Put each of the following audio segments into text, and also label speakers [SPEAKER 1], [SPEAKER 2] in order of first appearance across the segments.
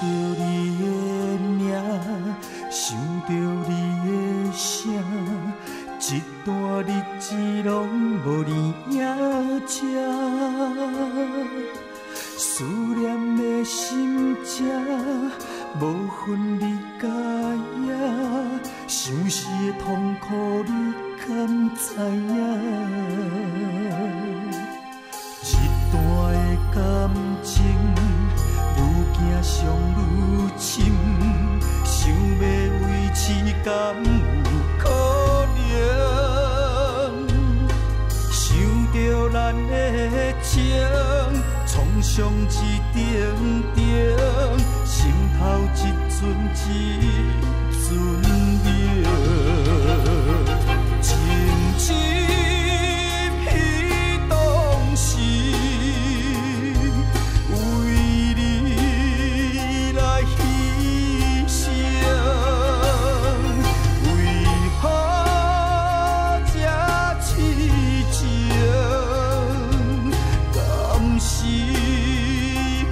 [SPEAKER 1] 着你的名，想着你的声，一段日子拢无你影遮。思念的心这无分你甲野，相思的痛苦你敢知影？一段的感情愈行伤愈深，想要维持敢有可能？想着咱的情，创伤一点点，心头一阵一阵凉，情深彼当时，为你来牺牲，为何这痴情？敢是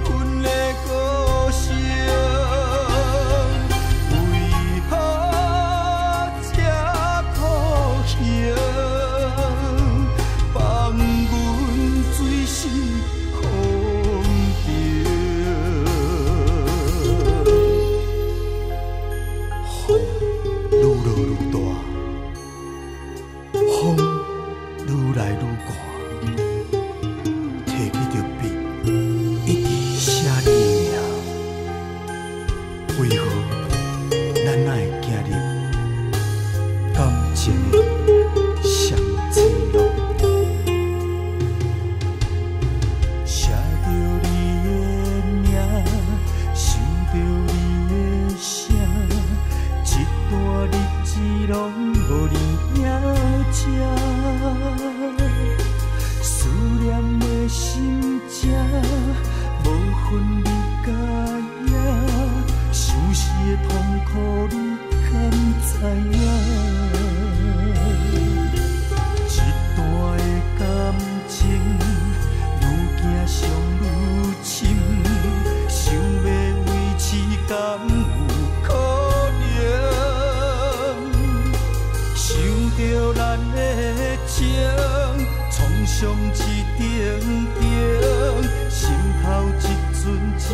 [SPEAKER 1] 阮的孤城？为何这苦行？放阮水死风中，风愈落愈大，风愈来愈寒。提起着笔，一直写你的名，为何咱哪会走入感情的上脆弱？写着你的名，想着你的声，一段日子拢无你影遮。思念的心这无分你甲野，相思的痛苦你敢知影？一段的感情愈行伤愈深，想要维持敢有可能？想着咱的情，创伤一点点，心头一阵一